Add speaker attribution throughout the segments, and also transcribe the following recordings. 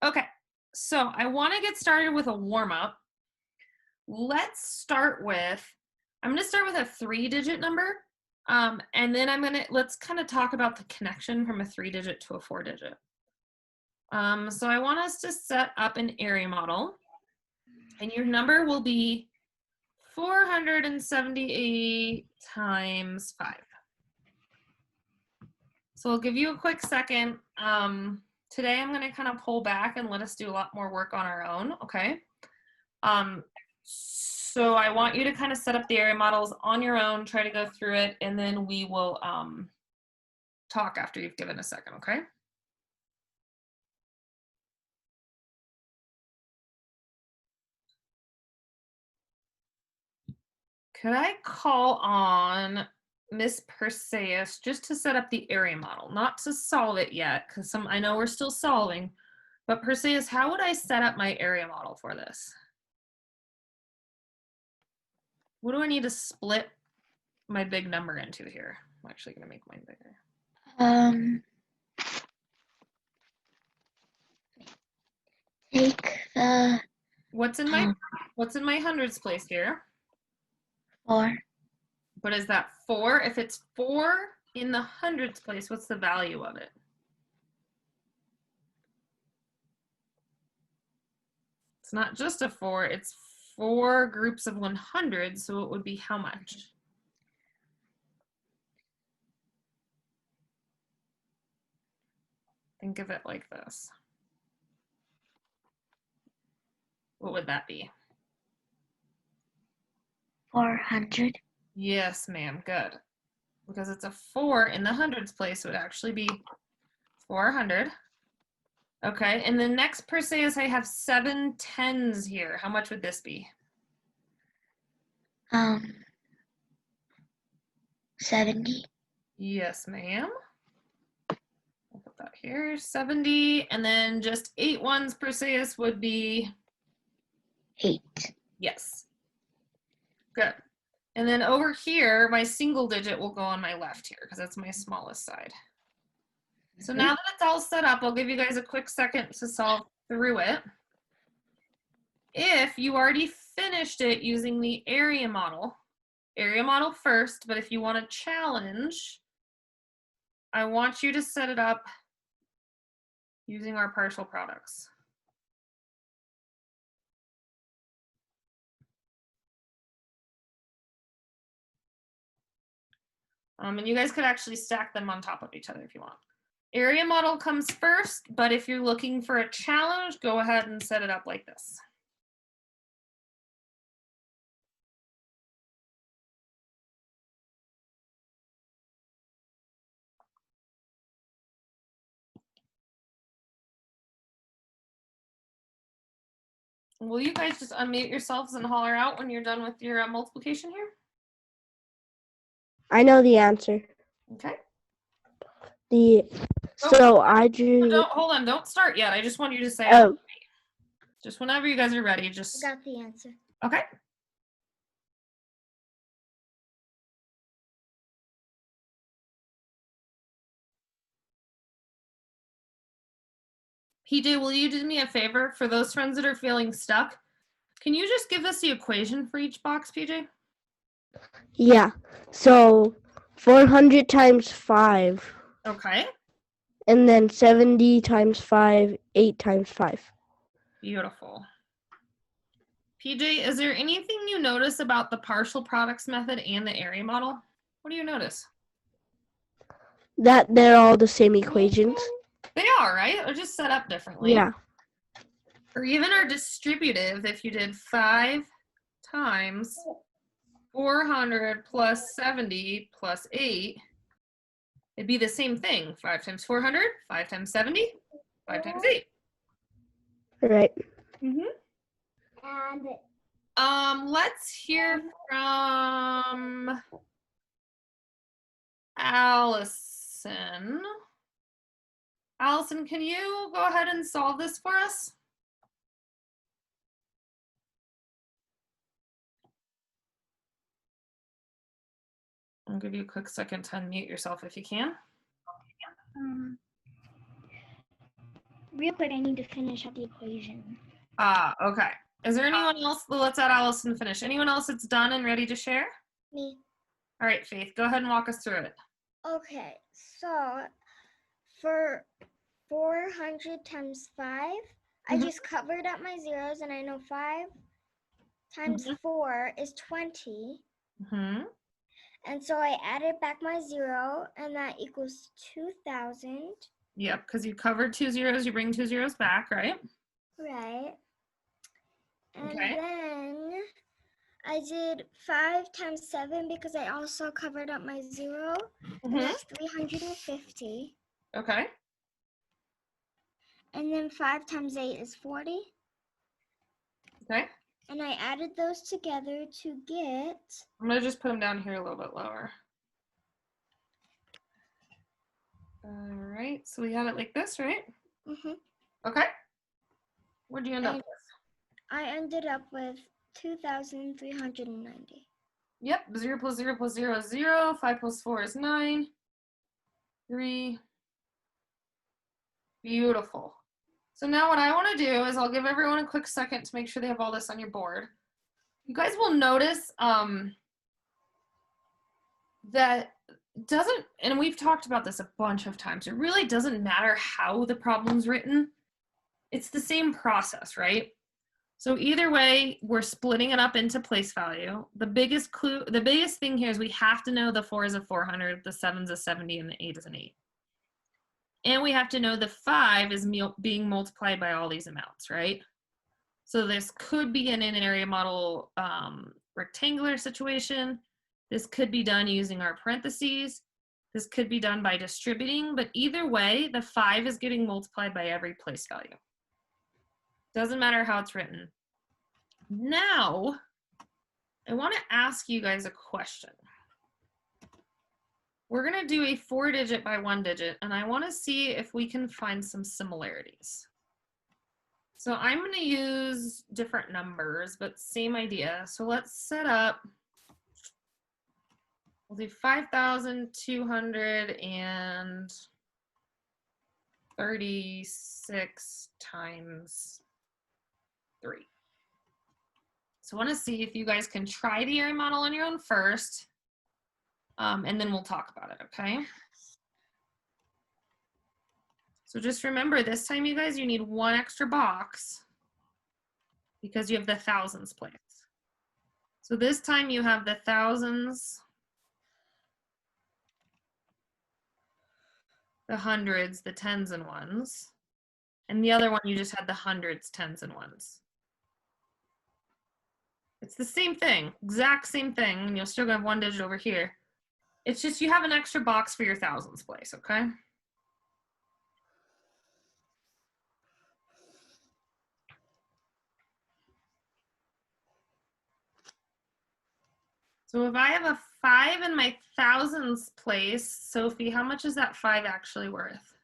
Speaker 1: Okay, so I want to get started with a warm-up. Let's start with, I'm going to start with a 3-digit number, and then let's kind of talk about the connection from a 3-digit to a 4-digit. So I want us to set up an area model, and your number will be 478 times 5. So I'll give you a quick second. Today I'm going to kind of pull back and let us do a lot more work on our own, okay? So I want you to kind of set up the area models on your own, try to go through it, and then we will talk after you've given a second, okay? Could I call on Miss Perseus just to set up the area model, not to solve it yet, because I know we're still solving, but Perseus, how would I set up my area model for this? What do I need to split my big number into here? I'm actually going to make mine bigger.
Speaker 2: Take the
Speaker 1: what's in my hundreds place here?
Speaker 2: 4.
Speaker 1: But is that 4? If it's 4 in the hundreds place, what's the value of it? It's not just a 4, it's 4 groups of 100, so it would be how much? Think of it like this. What would that be?
Speaker 2: 400.
Speaker 1: Yes, ma'am, good. Because it's a 4 in the hundreds place, it would actually be 400. Okay, and the next per se is I have 7 tens here. How much would this be?
Speaker 2: 70.
Speaker 1: Yes, ma'am. I'll put that here, 70, and then just 8 ones per se would be
Speaker 2: 8.
Speaker 1: yes. Good. And then over here, my single digit will go on my left here because that's my smallest side. So now that it's all set up, I'll give you guys a quick second to solve through it. If you already finished it using the area model first, but if you want a challenge, I want you to set it up using our partial products. And you guys could actually stack them on top of each other if you want. Area model comes first, but if you're looking for a challenge, go ahead and set it up like this. Will you guys just unmute yourselves and holler out when you're done with your multiplication here?
Speaker 3: I know the answer.
Speaker 1: Okay.
Speaker 3: So I drew.
Speaker 1: Hold on, don't start yet. I just want you to say just whenever you guys are ready. Just
Speaker 2: I got the answer.
Speaker 1: Okay. PJ, will you do me a favor for those friends that are feeling stuck? Can you just give us the equation for each box, PJ?
Speaker 3: Yeah. So 400 times 5.
Speaker 1: Okay.
Speaker 3: And then 70 times 5, 8 times 5.
Speaker 1: Beautiful. PJ, is there anything you notice about the partial products method and the area model? What do you notice?
Speaker 3: That they're all the same equations.
Speaker 1: They are, right? They're just set up differently.
Speaker 3: Yeah.
Speaker 1: Or even our distributive, if you did 5 times 400 plus 70 plus 8, it'd be the same thing. 5 times 400, 5 times 70, 5 times 8.
Speaker 3: Right.
Speaker 1: And let's hear from Allison. Allison, can you go ahead and solve this for us? I'll give you a quick second to unmute yourself if you can.
Speaker 2: Real quick, I need to finish up the equation.
Speaker 1: Okay. Is there anyone else? Let's add Allison finish. Anyone else that's done and ready to share?
Speaker 2: Me.
Speaker 1: All right, Faith, go ahead and walk us through it.
Speaker 2: Okay, so for 400 times 5, I
Speaker 1: Mhm.
Speaker 2: just covered up my zeros, and I know 5 times 4 is 20.
Speaker 1: Mm-hmm.
Speaker 2: And so I added back my 0, and that equals 2,000.
Speaker 1: Yep, because you covered 2 zeros, you bring 2 zeros back, right?
Speaker 2: Right. And
Speaker 1: Okay.
Speaker 2: then I did 5 times 7 because I also covered up my 0, and that's 350.
Speaker 1: Okay.
Speaker 2: And then 5 times 8 is 40.
Speaker 1: Okay.
Speaker 2: And I added those together to get,
Speaker 1: I'm going to just put them down here a little bit lower. All right, so we have it like this, right? Okay. Where'd you end up
Speaker 2: and
Speaker 1: with?
Speaker 2: I ended up with 2,390.
Speaker 1: Yep, 0 plus 0 plus 0 is 0. 5 plus 4 is 9. 3. Beautiful. So now what I want to do is I'll give everyone a quick second to make sure they have all this on your board. You guys will notice that doesn't, and we've talked about this a bunch of times, it really doesn't matter how the problem's written. It's the same process, right? So either way, we're splitting it up into place value. The biggest thing here is we have to know the 4 is a 400, the 7 is a 70, and the 8 is an 8. And we have to know the 5 is being multiplied by all these amounts, right? So this could be an area model rectangular situation. This could be done using our parentheses. This could be done by distributing, but either way, the 5 is getting multiplied by every place value. Doesn't matter how it's written. Now, I want to ask you guys a question. We're going to do a 4-digit by 1-digit, and I want to see if we can find some similarities. So I'm going to use different numbers, but same idea. So let's set up, we'll do 5,236 times 3. So I want to see if you guys can try the area model on your own first, and then we'll talk about it, okay? So just remember, this time, you guys, you need one extra box because you have the thousands place. So this time you have the thousands, the hundreds, the tens and ones, and the other one you just had the hundreds, tens and ones. It's the same thing, exact same thing, and you'll still have 1 digit over here. It's just you have an extra box for your thousands place, okay? So if I have a 5 in my thousands place, Sophie, how much is that 5 actually worth?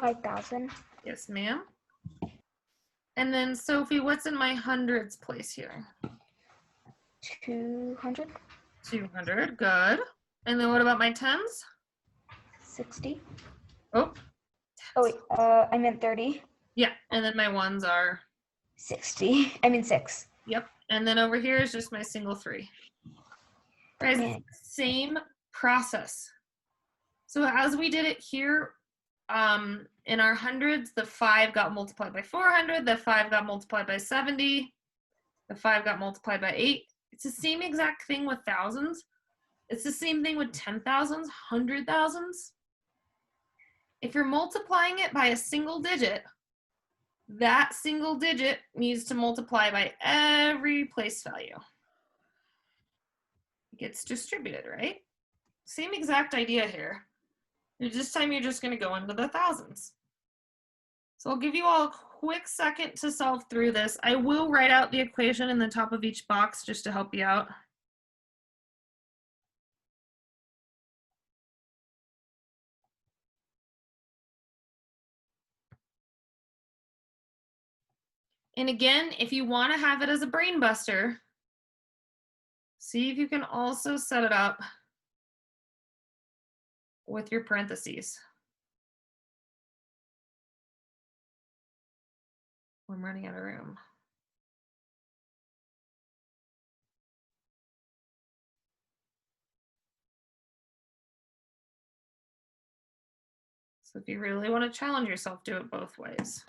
Speaker 2: 5,000.
Speaker 1: Yes, ma'am. And then Sophie, what's in my hundreds place here?
Speaker 2: 200.
Speaker 1: 200, good. And then what about my tens?
Speaker 2: 60.
Speaker 1: Oh.
Speaker 2: Oh, wait, I meant 30.
Speaker 1: Yeah, and then my ones are?
Speaker 2: 60. I mean 6.
Speaker 1: Yep, and then over here is just my single 3. Guys, it's the same process. So as we did it here, in our hundreds, the 5 got multiplied by 400, the 5 got multiplied by 70, the 5 got multiplied by 8. It's the same exact thing with thousands. It's the same thing with 10,000s, 100,000s. If you're multiplying it by a single digit, that single digit needs to multiply by every place value. It gets distributed, right? Same exact idea here. This time you're just going to go into the thousands. So I'll give you all a quick second to solve through this. I will write out the equation in the top of each box just to help you out. And again, if you want to have it as a brain buster, see if you can also set it up with your parentheses. running out of room. So if you really want to challenge yourself, do it both ways.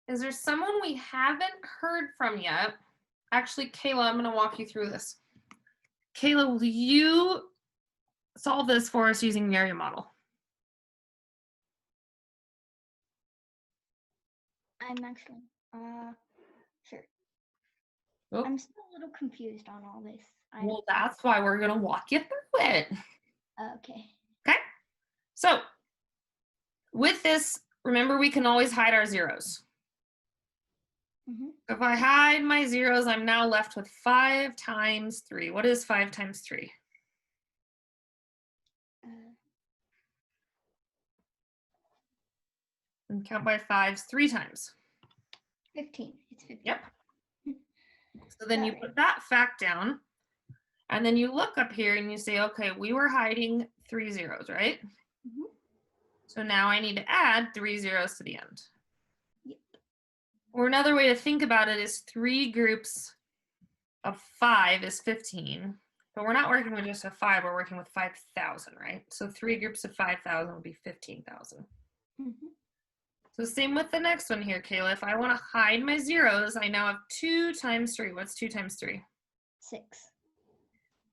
Speaker 1: Is there someone we haven't heard from yet? Actually, Kayla, I'm going to walk you through this. Kayla, will you solve this for us using the area model?
Speaker 2: I'm actually, sure.
Speaker 1: Oh.
Speaker 2: I'm still a little confused on all this.
Speaker 1: Well, that's why we're going to walk you through it.
Speaker 2: Okay.
Speaker 1: Okay. So with this, remember we can always hide our zeros. If I hide my zeros, I'm now left with 5 times 3. What is 5 times 3? And count by 5s 3 times.
Speaker 2: 15. It's 15.
Speaker 1: Yep. So then you put that fact down, and then you look up here and you say, okay, we were hiding 3 zeros, right? So now I need to add 3 zeros to the end.
Speaker 2: Yep.
Speaker 1: Or another way to think about it is 3 groups of 5 is 15, but we're not working with just a 5, we're working with 5,000, right? So 3 groups of 5,000 would be 15,000. So same with the next one here, Kayla. If I want to hide my zeros, I now have 2 times 3. What's 2 times 3?
Speaker 2: 6.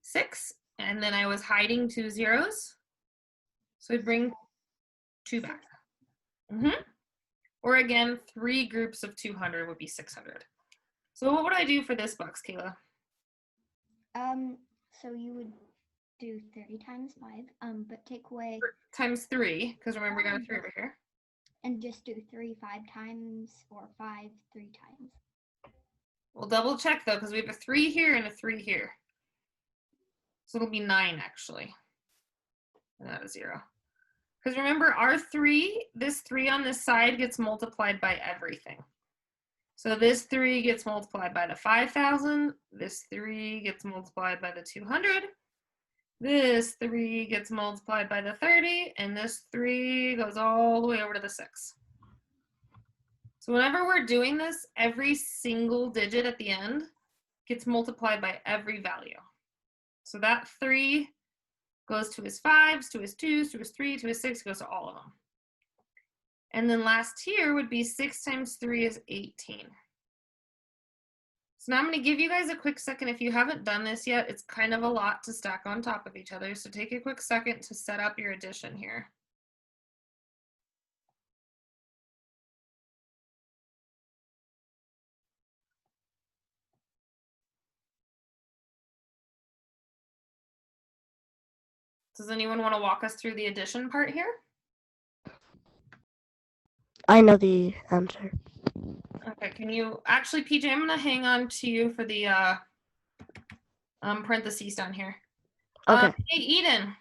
Speaker 1: 6. And then I was hiding 2 zeros. So I'd bring 2 back. Or again, 3 groups of 200 would be 600. So what would I do for this box, Kayla?
Speaker 2: So you would do 30 times 5, but take away
Speaker 1: times 3, because remember we got a 3 over here.
Speaker 2: And just do 3 5 times, or 5 3 times.
Speaker 1: We'll double check though, because we have a 3 here and a 3 here. So it'll be 9 actually. And not a 0. Because remember our 3, this 3 on this side gets multiplied by everything. So this 3 gets multiplied by the 5,000. This 3 gets multiplied by the 200. This 3 gets multiplied by the 30, and this 3 goes all the way over to the 6. So whenever we're doing this, every single digit at the end gets multiplied by every value. So that 3 goes to his 5s, to his 2s, to his 3, to his 6, goes to all of them. And then last here would be 6 times 3 is 18. So now I'm going to give you guys a quick second. If you haven't done this yet, it's kind of a lot to stack on top of each other. So take a quick second to set up your addition here. Does anyone want to walk us through the addition part here?
Speaker 3: I know the answer.
Speaker 1: Okay, can you, actually, PJ, I'm going to hang on to you for the parentheses down here.
Speaker 3: Okay.
Speaker 1: Hey, Eden.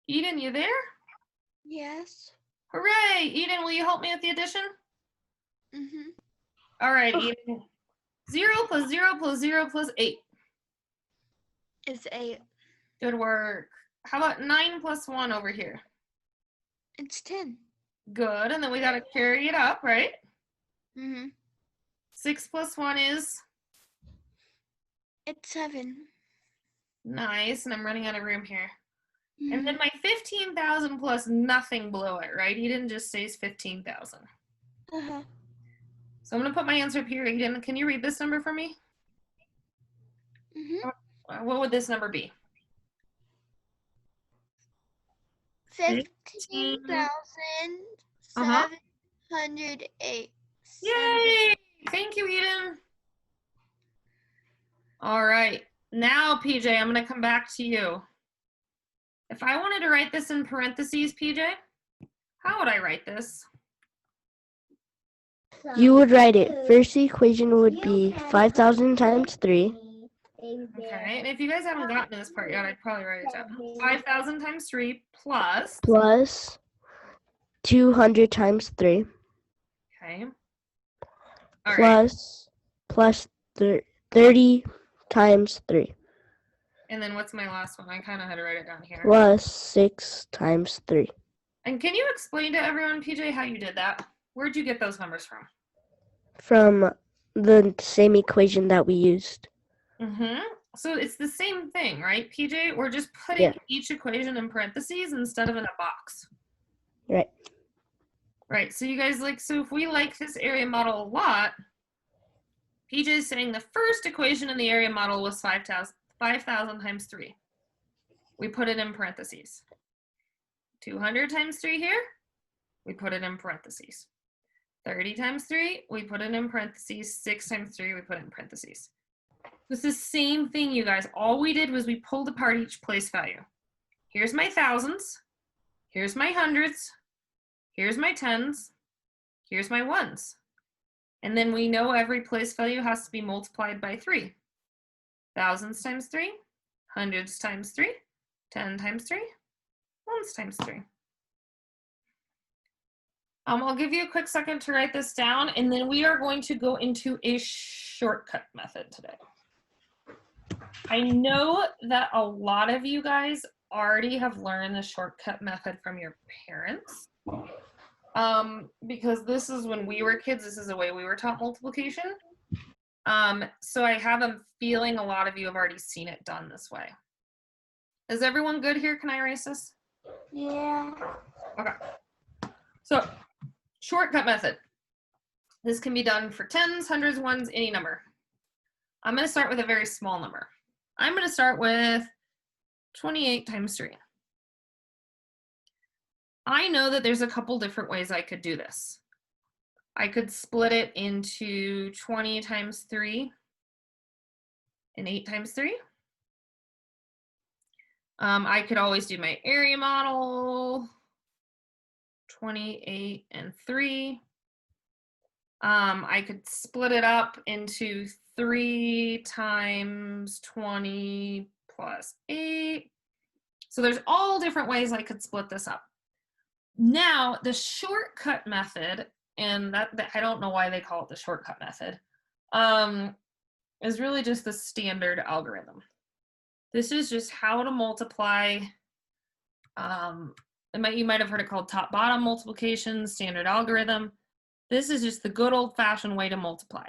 Speaker 1: Eden, you there?
Speaker 4: Yes.
Speaker 1: Hooray! Eden, will you help me with the addition? All right, Eden. 0 plus 0 plus 0 plus 8.
Speaker 4: It's 8.
Speaker 1: Good work. How about 9 plus 1 over here?
Speaker 4: It's 10.
Speaker 1: Good, and then we got to carry it up, right? 6 plus 1 is?
Speaker 4: It's 7.
Speaker 1: Nice, and I'm running out of room here. And then my 15,000 plus nothing below it, right? Eden just says 15,000. So I'm going to put my answer up here. Eden, can you read this number for me? What would this number be?
Speaker 4: 15,708.
Speaker 1: Yay! Thank you, Eden. All right. Now, PJ, I'm going to come back to you. If I wanted to write this in parentheses, PJ, how would I write this?
Speaker 3: You would write it. First equation would be 5,000 times 3.
Speaker 1: Okay, and if you guys haven't gotten to this part yet, I'd probably write it down. 5,000 times 3 plus.
Speaker 3: Plus 200 times 3.
Speaker 1: Okay. All right.
Speaker 3: Plus 30 times 3.
Speaker 1: And then what's my last one? I kind of had to write it down here.
Speaker 3: Plus 6 times 3.
Speaker 1: And can you explain to everyone, PJ, how you did that? Where'd you get those numbers from?
Speaker 3: From the same equation that we used.
Speaker 1: Mm-hmm. So it's the same thing, right, PJ? We're just putting
Speaker 3: Yeah.
Speaker 1: each equation in parentheses instead of in a box.
Speaker 3: Right.
Speaker 1: Right, so you guys so if we like this area model a lot, PJ is saying the first equation in the area model was 5,000 times 3. We put it in parentheses. 200 times 3 here, we put it in parentheses. 30 times 3, we put it in parentheses. 6 times 3, we put it in parentheses. It's the same thing, you guys. All we did was we pulled apart each place value. Here's my thousands. Here's my hundreds. Here's my tens. Here's my ones. And then we know every place value has to be multiplied by 3. Thousands times 3, hundreds times 3, 10 times 3, ones times 3. I'll give you a quick second to write this down, and then we are going to go into a shortcut method today. I know that a lot of you guys already have learned the shortcut method from your parents. Because this is when we were kids, this is the way we were taught multiplication. So I have a feeling a lot of you have already seen it done this way. Is everyone good here? Can I erase this?
Speaker 4: Yeah.
Speaker 1: Okay. So, shortcut method. This can be done for tens, hundreds, ones, any number. I'm going to start with a very small number. I'm going to start with 28 times 3. I know that there's a couple different ways I could do this. I could split it into 20 times 3 and 8 times 3. I could always do my area model, 28 and 3. I could split it up into 3 times 20 plus 8. So there's all different ways I could split this up. Now, the shortcut method, and that I don't know why they call it the shortcut method, is really just the standard algorithm. This is just how to multiply. You might have heard it called top-bottom multiplication, standard algorithm. This is just the good old-fashioned way to multiply.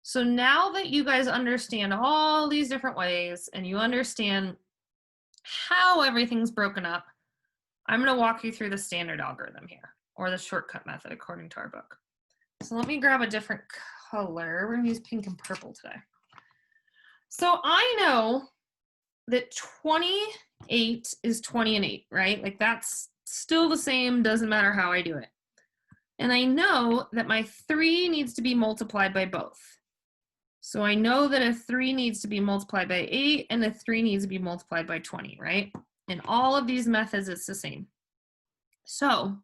Speaker 1: So now that you guys understand all these different ways and you understand how everything's broken up, I'm going to walk you through the standard algorithm here, or the shortcut method according to our book. So let me grab a different color. We're going to use pink and purple today. So I know that 28 is 20 and 8, right? Like that's still the same, doesn't matter how I do it. And I know that my 3 needs to be multiplied by both. So I know that a 3 needs to be multiplied by 8 and a 3 needs to be multiplied by 20, right? In all of these methods, it's the same. So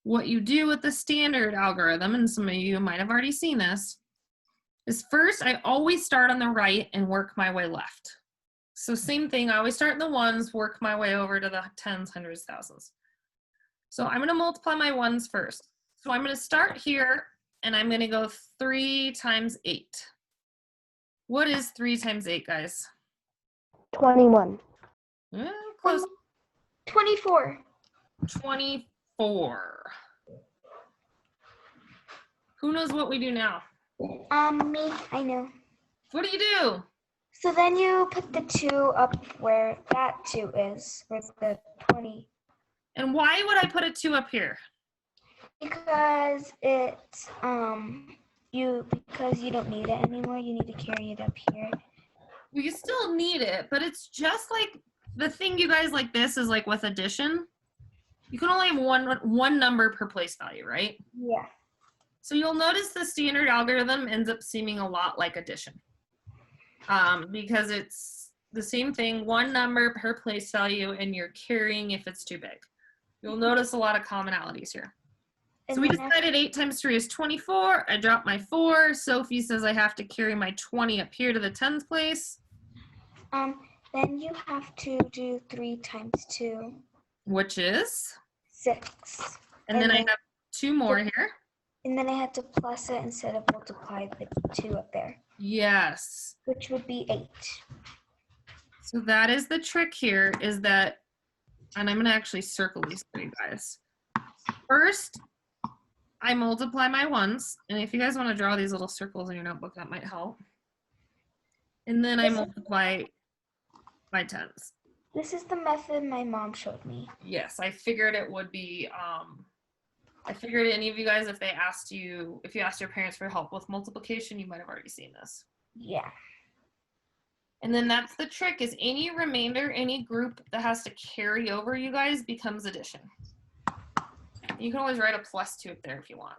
Speaker 1: what you do with the standard algorithm, and some of you might have already seen this, is first I always start on the right and work my way left. So same thing, I always start in the ones, work my way over to the tens, hundreds, thousands. So I'm going to multiply my ones first. So I'm going to start here, and I'm going to go 3 times 8. What is 3 times 8, guys?
Speaker 3: 21.
Speaker 1: Close.
Speaker 4: 24.
Speaker 1: 24. Who knows what we do now?
Speaker 4: Me, I know.
Speaker 1: What do you do?
Speaker 4: So then you put the 2 up where that 2 is, where the 20.
Speaker 1: And why would I put a 2 up here?
Speaker 4: Because it's, because you don't need it anymore, you need to carry it up here.
Speaker 1: Well, you still need it, but it's just like the thing you guys like this is like with addition. You can only have one number per place value, right?
Speaker 4: Yeah.
Speaker 1: So you'll notice the standard algorithm ends up seeming a lot like addition. Because it's the same thing, one number per place value, and you're carrying if it's too big. You'll notice a lot of commonalities here. So we decided 8 times 3 is 24. I dropped my 4. Sophie says I have to carry my 20 up here to the tens place.
Speaker 4: Then you have to do 3 times 2.
Speaker 1: Which is?
Speaker 4: 6.
Speaker 1: And then I have 2 more here.
Speaker 4: And then I had to plus it instead of multiply the 2 up there.
Speaker 1: Yes.
Speaker 4: Which would be 8.
Speaker 1: So that is the trick here, is that, and I'm going to actually circle these for you guys. First, I multiply my ones, and if you guys want to draw these little circles in your notebook, that might help. And then I multiply my tens.
Speaker 4: This is the method my mom showed me.
Speaker 1: Yes, I figured it would be, I figured any of you guys, if you asked your parents for help with multiplication, you might have already seen this.
Speaker 4: Yeah.
Speaker 1: And then that's the trick, is any remainder, any group that has to carry over, you guys, becomes addition. You can always write a +2 up there if you want.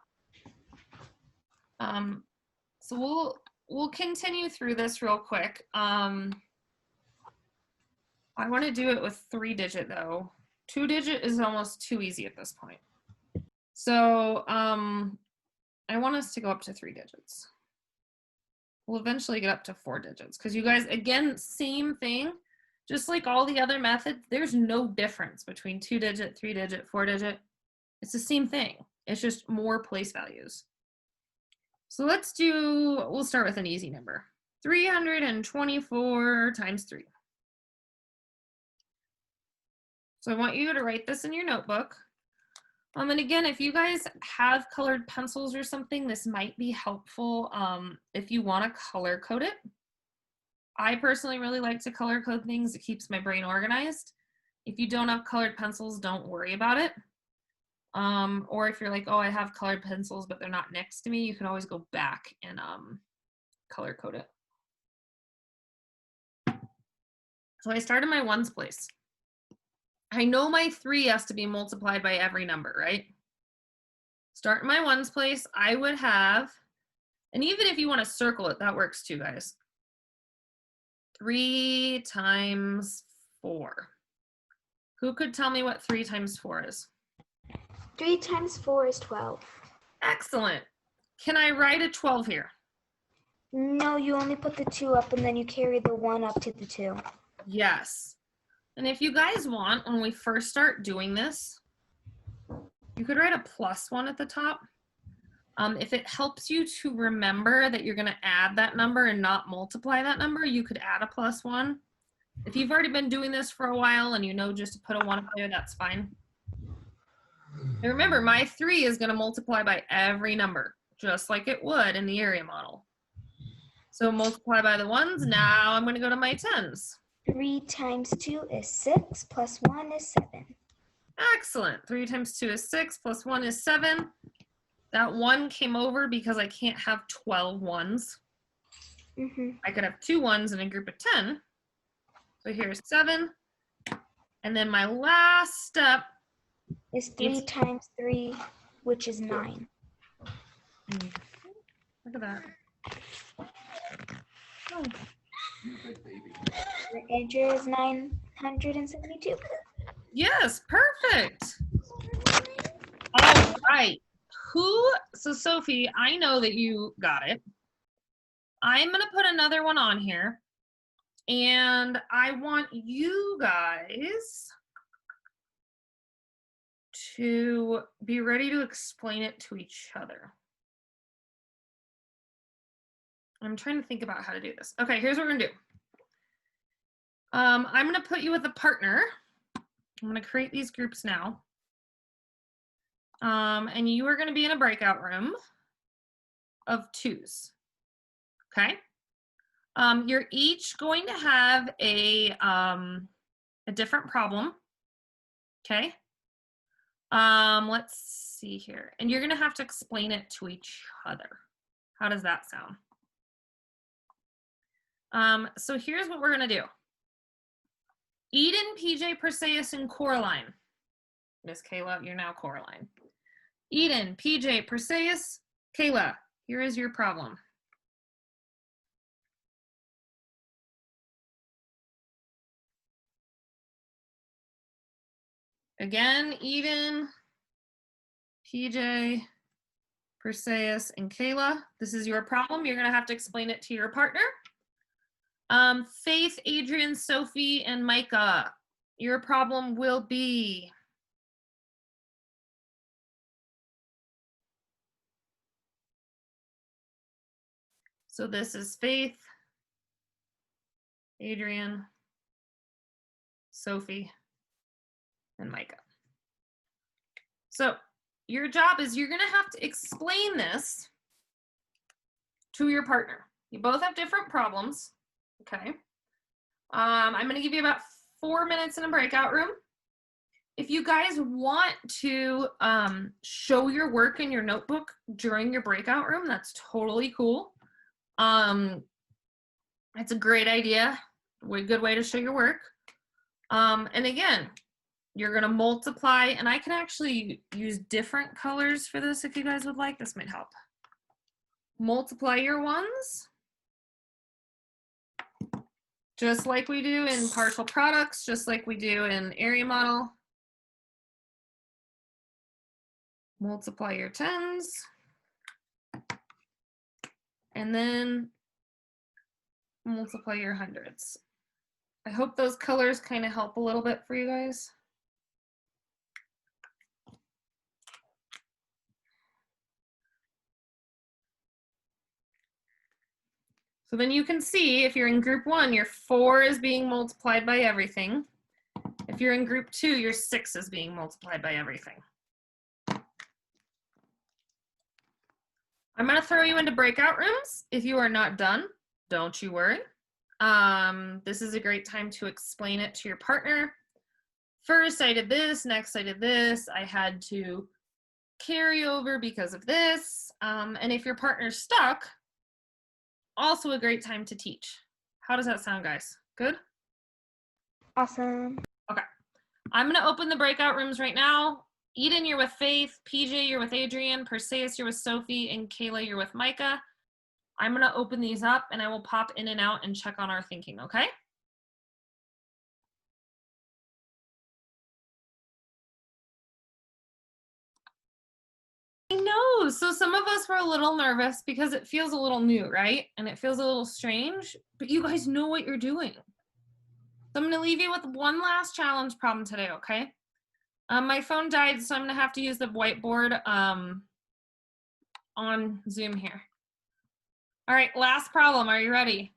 Speaker 1: So we'll continue through this real quick. I want to do it with 3-digit though. 2-digit is almost too easy at this point. So I want us to go up to 3 digits. We'll eventually get up to 4 digits because you guys, again, same thing. Just like all the other methods, there's no difference between 2-digit, 3-digit, 4-digit. It's the same thing. It's just more place values. So we'll start with an easy number. 324 times 3. So I want you to write this in your notebook. And again, if you guys have colored pencils or something, this might be helpful if you want to color code it. I personally really like to color code things. It keeps my brain organized. If you don't have colored pencils, don't worry about it. Or if you're like, oh, I have colored pencils, but they're not next to me, you can always go back and color code it. So I started my ones place. I know my 3 has to be multiplied by every number, right? Start in my ones place, I would have, and even if you want to circle it, that works too, guys. 3 times 4. Who could tell me what 3 times 4 is?
Speaker 4: 3 times 4 is 12.
Speaker 1: Excellent. Can I write a 12 here?
Speaker 4: No, you only put the 2 up and then you carry the 1 up to the 2.
Speaker 1: Yes. And if you guys want, when we first start doing this, you could write a +1 at the top. If it helps you to remember that you're going to add that number and not multiply that number, you could add a +1. If you've already been doing this for a while and you know just to put a 1 up there, that's fine. And remember, my 3 is going to multiply by every number, just like it would in the area model. So multiply by the ones. Now I'm going to go to my tens.
Speaker 4: 3 times 2 is 6, plus 1 is 7.
Speaker 1: Excellent. 3 times 2 is 6, plus 1 is 7. That 1 came over because I can't have 12 ones. I could have 2 ones in a group of 10. So here's 7. And then my last step
Speaker 4: is 3 times 3, which is 9.
Speaker 1: Look at that. Oh.
Speaker 4: The answer is 972.
Speaker 1: Yes, perfect. All right. So Sophie, I know that you got it. I'm going to put another one on here. And I want you guys to be ready to explain it to each other. I'm trying to think about how to do this. Okay, here's what we're gonna do. I'm gonna put you with a partner. I'm gonna create these groups now. And you are gonna be in a breakout room of 2s, okay? You're each going to have a different problem, okay? Let's see here. And you're gonna have to explain it to each other. How does that sound? So here's what we're gonna do. Eden, PJ, Perseus, and Coraline. Miss Kayla, you're now Coraline. Eden, PJ, Perseus, Kayla, here is your problem. Again, Eden, PJ, Perseus, and Kayla. This is your problem. You're going to have to explain it to your partner. Faith, Adrian, Sophie, and Micah. Your problem will be so this is Faith, Adrian, Sophie, and Micah. So your job is you're going to have to explain this to your partner. You both have different problems, okay? I'm going to give you about 4 minutes in a breakout room. If you guys want to show your work in your notebook during your breakout room, that's totally cool. It's a great idea, a good way to show your work. And again, you're going to multiply, and I can actually use different colors for this if you guys would like. This might help. Multiply your ones, just like we do in partial products, just like we do in area model. Multiply your tens, and then multiply your hundreds. I hope those colors kind of help a little bit for you guys. So then you can see if you're in group 1, your 4 is being multiplied by everything. If you're in group 2, your 6 is being multiplied by everything. I'm going to throw you into breakout rooms. If you are not done, don't you worry. This is a great time to explain it to your partner. First, I did this. Next, I did this. I had to carry over because of this. And if your partner's stuck, also a great time to teach. How does that sound, guys? Good?
Speaker 4: Awesome.
Speaker 1: Okay. I'm going to open the breakout rooms right now. Eden, you're with Faith. PJ, you're with Adrian. Perseus, you're with Sophie. And Kayla, you're with Micah. I'm going to open these up, and I will pop in and out and check on our thinking, okay? I know. So some of us were a little nervous because it feels a little new, right? And it feels a little strange, but you guys know what you're doing. So I'm going to leave you with one last challenge problem today, okay? My phone died, so I'm going to have to use the whiteboard on Zoom here. All right, last problem. Are you ready?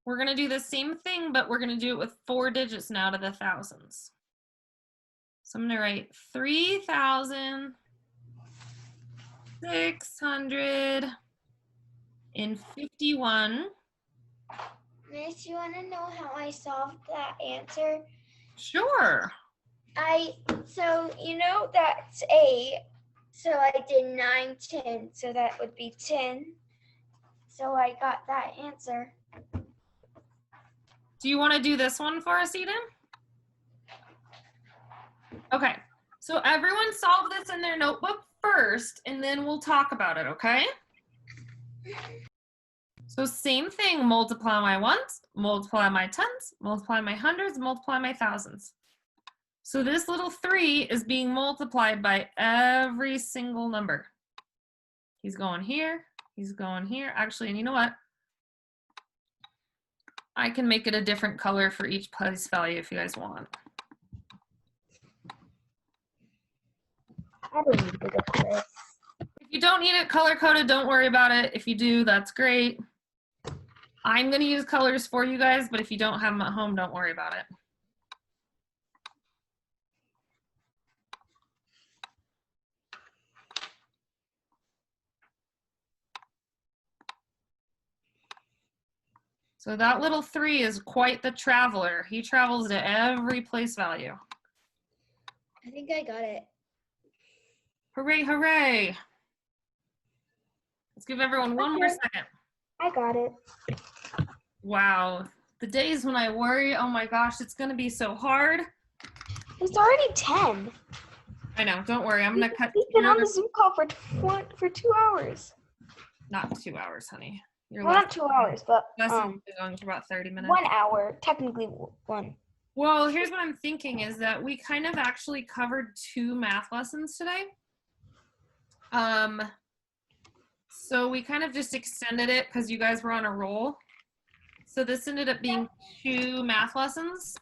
Speaker 1: We're going to do the same thing, but we're going to do it with 4 digits now to the thousands. So I'm going to write 3,651.
Speaker 2: Miss, you want to know how I solved that answer?
Speaker 1: Sure.
Speaker 2: So you know that's 8. So I did 9, 10. So that would be 10. So I got that answer.
Speaker 1: Do you want to do this one for us, Eden? Okay. So everyone solve this in their notebook first, and then we'll talk about it, okay? So same thing, multiply my ones, multiply my tens, multiply my hundreds, multiply my thousands. So this little 3 is being multiplied by every single number. He's going here, he's going here. Actually, and you know what? I can make it a different color for each place value if you guys want.
Speaker 4: I don't need to look at this.
Speaker 1: If you don't need it color-coded, don't worry about it. If you do, that's great. I'm going to use colors for you guys, but if you don't have them at home, don't worry about it. So that little 3 is quite the traveler. He travels to every place value.
Speaker 2: I think I got it.
Speaker 1: Hooray, hooray. Let's give everyone one more second.
Speaker 4: I got it.
Speaker 1: Wow. The days when I worry, oh my gosh, it's going to be so hard.
Speaker 4: It's already 10.
Speaker 1: I know, don't worry. I'm going to cut.
Speaker 4: We've been on the Zoom call for 2 hours.
Speaker 1: Not 2 hours, honey. Your
Speaker 4: Well, not 2 hours, but
Speaker 1: lesson is going for about 30 minutes.
Speaker 4: 1 hour, technically 1.
Speaker 1: Well, here's what I'm thinking is that we kind of actually covered 2 math lessons today. So we kind of just extended it because you guys were on a roll. So this ended up being 2 math lessons.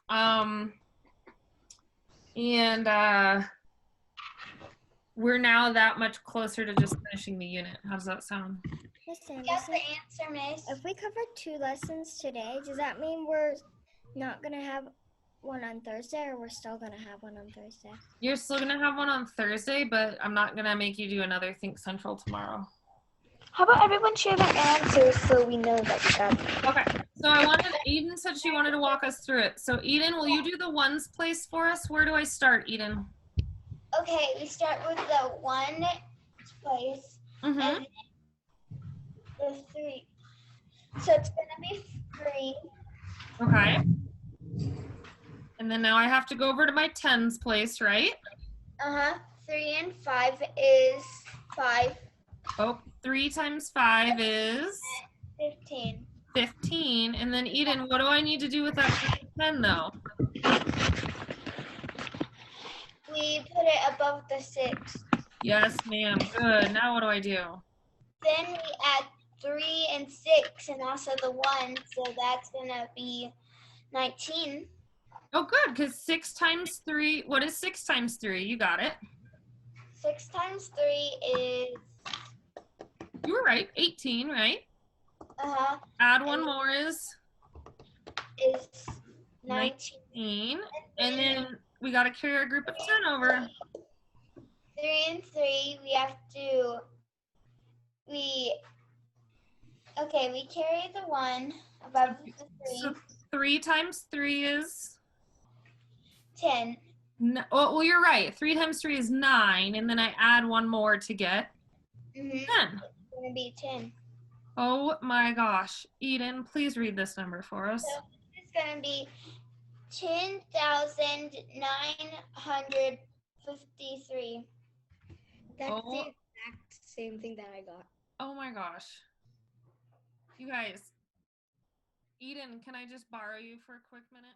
Speaker 1: We're now that much closer to just finishing the unit. How does that sound?
Speaker 2: Got the answer, Miss.
Speaker 4: If we covered 2 lessons today, does that mean we're not going to have one on Thursday, or we're still going to have one on Thursday?
Speaker 1: You're still going to have one on Thursday, but I'm not going to make you do another Think Central tomorrow.
Speaker 2: How about everyone share their answers so we know that we got it?
Speaker 1: Okay, so Eden said she wanted to walk us through it. So Eden, will you do the ones place for us? Where do I start, Eden?
Speaker 2: Okay, we start with the 1 place
Speaker 1: Mm-hmm.
Speaker 2: and the 3. So it's gonna be 3.
Speaker 1: Okay. And then now I have to go over to my tens place, right?
Speaker 2: 3 and 5 is 5.
Speaker 1: Oh, 3 times 5 is
Speaker 2: 15.
Speaker 1: 15. And then Eden, what do I need to do with that 10 though?
Speaker 2: We put it above the 6.
Speaker 1: Yes, ma'am. Good. Now what do I do?
Speaker 2: Then we add 3 and 6 and also the 1. So that's gonna be 19.
Speaker 1: Oh, good, because 6 times 3, what is 6 times 3? You got it.
Speaker 2: 6 times 3 is
Speaker 1: You were right. 18, right? Add one more is
Speaker 2: 19.
Speaker 1: And then we got to carry our group of 10 over.
Speaker 2: 3 and 3, we carry the 1 above the 3.
Speaker 1: So 3 times 3 is
Speaker 2: 10.
Speaker 1: no, oh, well, you're right. 3 times 3 is 9, and then I add one more to get 10.
Speaker 2: It's gonna be 10.
Speaker 1: Oh my gosh. Eden, please read this number for us.
Speaker 2: So it's gonna be 10,953.
Speaker 3: That's
Speaker 1: Oh.
Speaker 3: the exact same thing that I got.
Speaker 1: Oh my gosh. You guys. Eden, can I just borrow you for a quick minute?